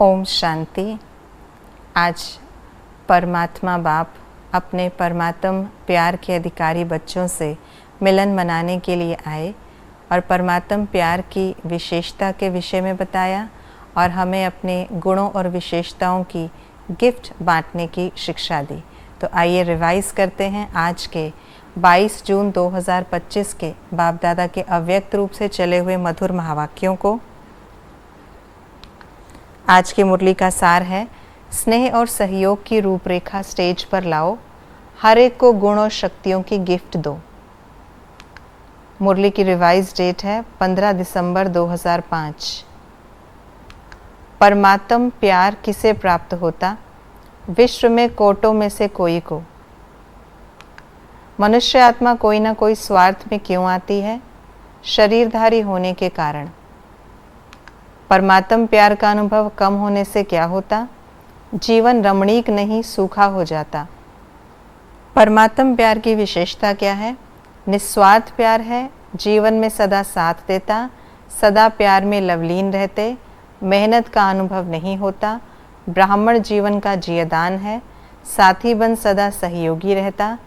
ओम शांति। आज परमात्मा बाप अपने परमात्म प्यार के अधिकारी बच्चों से मिलन मनाने के लिए आए और परमात्म प्यार की विशेषता के विषय में बताया और हमें अपने गुणों और विशेषताओं की गिफ्ट बांटने की शिक्षा दी। तो आइए रिवाइज करते हैं आज के 22 जून 2025 के बाप दादा के अव्यक्त रूप से चले हुए मधुर महावाक्यों को। आज की मुरली का सार है, स्नेह और सहयोग की रूपरेखा स्टेज पर लाओ, हर एक को गुण और शक्तियों की गिफ्ट दो। मुरली की रिवाइज डेट है 15 दिसंबर 2005। परमात्म प्यार किसे प्राप्त होता? विश्व में कोटों में से कोई को। मनुष्य आत्मा कोई ना कोई स्वार्थ में क्यों आती है? शरीरधारी होने के कारण। परमात्म प्यार का अनुभव कम होने से क्या होता? जीवन रमणीक नहीं, सूखा हो जाता। परमात्म प्यार की विशेषता क्या है? निस्वार्थ प्यार है, जीवन में सदा साथ देता, सदा प्यार में लवलीन रहते, मेहनत का अनुभव नहीं होता, ब्राह्मण जीवन का जियदान है, साथी बन सदा सहयोगी रहता,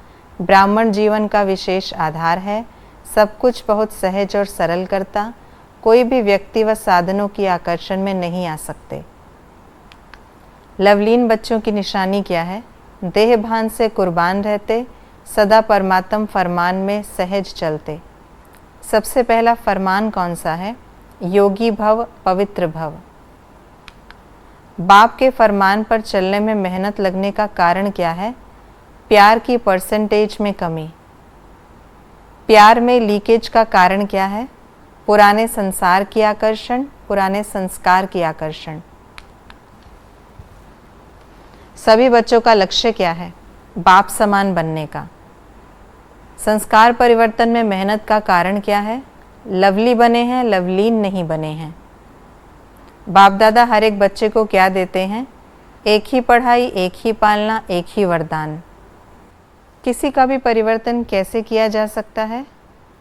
ब्राह्मण जीवन का विशेष आधार है, सब कुछ बहुत सहज और सरल करता, कोई भी व्यक्ति व साधनों की आकर्षण में नहीं आ सकते। लवलीन बच्चों की निशानी क्या है? देह भान से कुर्बान रहते, सदा परमात्म फरमान में सहज चलते। सबसे पहला फरमान कौन सा है? योगी भव, पवित्र भव। बाप के फरमान पर चलने में मेहनत लगने का कारण क्या है? प्यार की परसेंटेज में कमी। प्यार में लीकेज का कारण क्या है? पुराने संसार की आकर्षण, पुराने संस्कार की आकर्षण। सभी बच्चों का लक्ष्य क्या है? बाप समान बनने का। संस्कार परिवर्तन में मेहनत का कारण क्या है? लवली बने हैं, लवलीन नहीं बने हैं। बाप दादा हर एक बच्चे को क्या देते हैं? एक ही पढ़ाई, एक ही पालना, एक ही वरदान। किसी का भी परिवर्तन कैसे किया जा सकता है?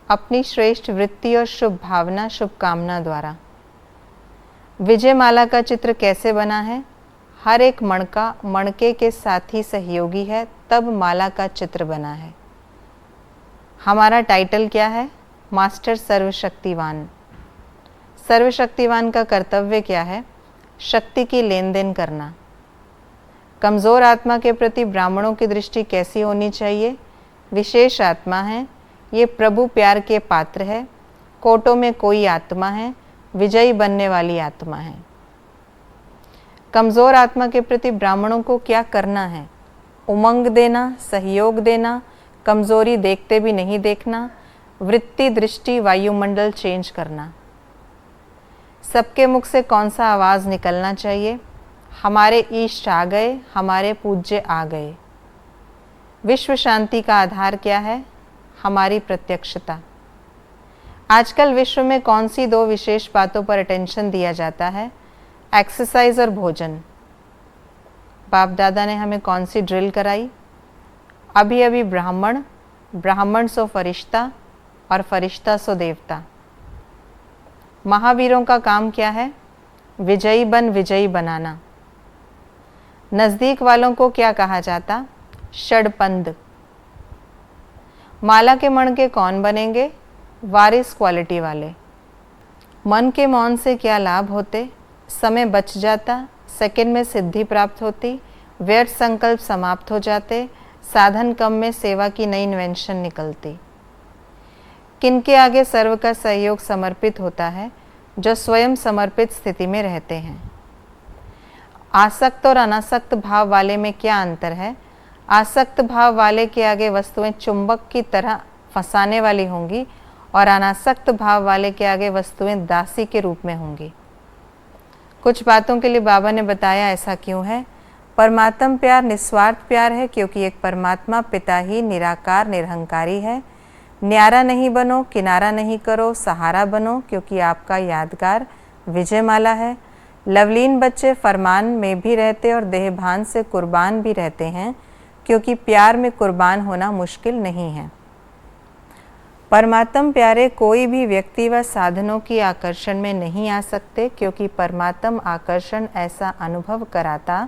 अपनी श्रेष्ठ वृत्ति और शुभ भावना, शुभकामना द्वारा। विजय माला का चित्र कैसे बना है? हर एक मणका मणके के साथी सहयोगी है, तब माला का चित्र बना है। हमारा टाइटल क्या है? मास्टर सर्वशक्तिवान। सर्वशक्तिवान का कर्तव्य क्या है? शक्ति की लेन देन करना। कमज़ोर आत्मा के प्रति ब्राह्मणों की दृष्टि कैसी होनी चाहिए? विशेष आत्मा है, ये प्रभु प्यार के पात्र है, कोटों में कोई आत्मा है, विजयी बनने वाली आत्मा है। कमज़ोर आत्मा के प्रति ब्राह्मणों को क्या करना है? उमंग देना, सहयोग देना, कमज़ोरी देखते भी नहीं देखना, वृत्ति दृष्टि वायुमंडल चेंज करना। सबके मुख से कौन सा आवाज़ निकलना चाहिए? हमारे ईष्ट आ गए, हमारे पूज्य आ गए। विश्व शांति का आधार क्या है? हमारी प्रत्यक्षता। आजकल विश्व में कौन सी दो विशेष बातों पर अटेंशन दिया जाता है? एक्सरसाइज और भोजन। बाप दादा ने हमें कौन सी ड्रिल कराई? अभी अभी ब्राह्मण, ब्राह्मण सो फरिश्ता और फरिश्ता सो देवता। महावीरों का काम क्या है? विजयी बन विजयी बनाना। नज़दीक वालों को क्या कहा जाता? षडपंद। माला के मण के कौन बनेंगे? वारिस क्वालिटी वाले। मन के मौन से क्या लाभ होते? समय बच जाता, सेकंड में सिद्धि प्राप्त होती, व्यर्थ संकल्प समाप्त हो जाते, साधन कम में सेवा की नई इन्वेंशन निकलती। किनके आगे सर्व का सहयोग समर्पित होता है? जो स्वयं समर्पित स्थिति में रहते हैं। आसक्त और अनासक्त भाव वाले में क्या अंतर है? आसक्त भाव वाले के आगे वस्तुएं चुंबक की तरह फंसाने वाली होंगी और अनासक्त भाव वाले के आगे वस्तुएं दासी के रूप में होंगी। कुछ बातों के लिए बाबा ने बताया ऐसा क्यों है। परमात्म प्यार निस्वार्थ प्यार है, क्योंकि एक परमात्मा पिता ही निराकार निरहंकारी है। न्यारा नहीं बनो, किनारा नहीं करो, सहारा बनो, क्योंकि आपका यादगार विजय माला है। लवलीन बच्चे फरमान में भी रहते और देहभान से कुर्बान भी रहते हैं, क्योंकि प्यार में कुर्बान होना मुश्किल नहीं है। परमात्म प्यारे कोई भी व्यक्ति व साधनों की आकर्षण में नहीं आ सकते, क्योंकि परमात्म आकर्षण ऐसा अनुभव कराता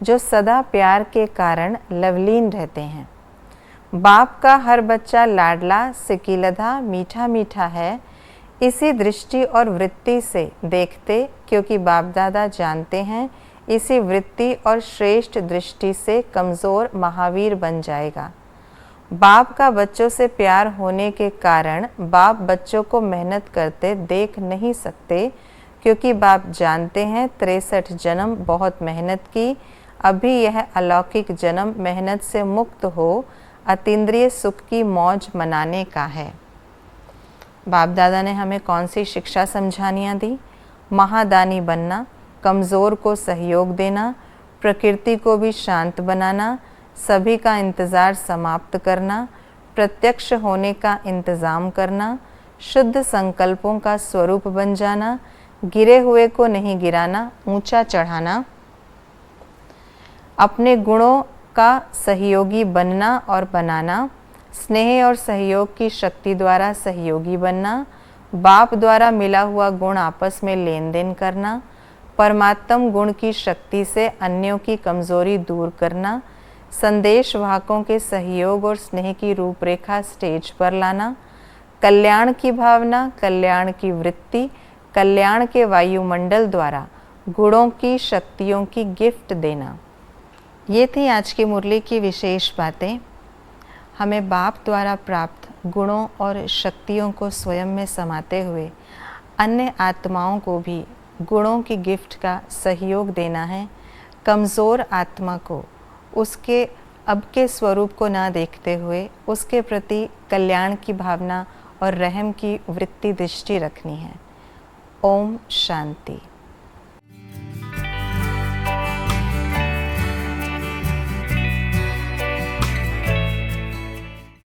जो सदा प्यार के कारण लवलीन रहते हैं। बाप का हर बच्चा लाडला, सिकीलधा, मीठा मीठा है, इसी दृष्टि और वृत्ति से देखते, क्योंकि बाप दादा जानते हैं इसी वृत्ति और श्रेष्ठ दृष्टि से कमज़ोर महावीर बन जाएगा। बाप का बच्चों से प्यार होने के कारण बाप बच्चों को मेहनत करते देख नहीं सकते, क्योंकि बाप जानते हैं 63 जन्म बहुत मेहनत की, अभी यह अलौकिक जन्म मेहनत से मुक्त हो अतीन्द्रिय सुख की मौज मनाने का है। बाप दादा ने हमें कौन सी शिक्षा समझानियाँ दी? महादानी बनना, कमज़ोर को सहयोग देना, प्रकृति को भी शांत बनाना, सभी का इंतज़ार समाप्त करना, प्रत्यक्ष होने का इंतज़ाम करना, शुद्ध संकल्पों का स्वरूप बन जाना, गिरे हुए को नहीं गिराना, ऊंचा चढ़ाना, अपने गुणों का सहयोगी बनना और बनाना, स्नेह और सहयोग की शक्ति द्वारा सहयोगी बनना, बाप द्वारा मिला हुआ गुण आपस में लेन देन करना, परमात्म गुण की शक्ति से अन्यों की कमज़ोरी दूर करना, संदेश वाहकों के सहयोग और स्नेह की रूपरेखा स्टेज पर लाना, कल्याण की भावना, कल्याण की वृत्ति, कल्याण के वायुमंडल द्वारा गुणों की शक्तियों की गिफ्ट देना। ये थी आज की मुरली की विशेष बातें। हमें बाप द्वारा प्राप्त गुणों और शक्तियों को स्वयं में समाते हुए अन्य आत्माओं को भी गुणों की गिफ्ट का सहयोग देना है। कमज़ोर आत्मा को उसके अब के स्वरूप को ना देखते हुए उसके प्रति कल्याण की भावना और रहम की वृत्ति दृष्टि रखनी है। ओम शांति।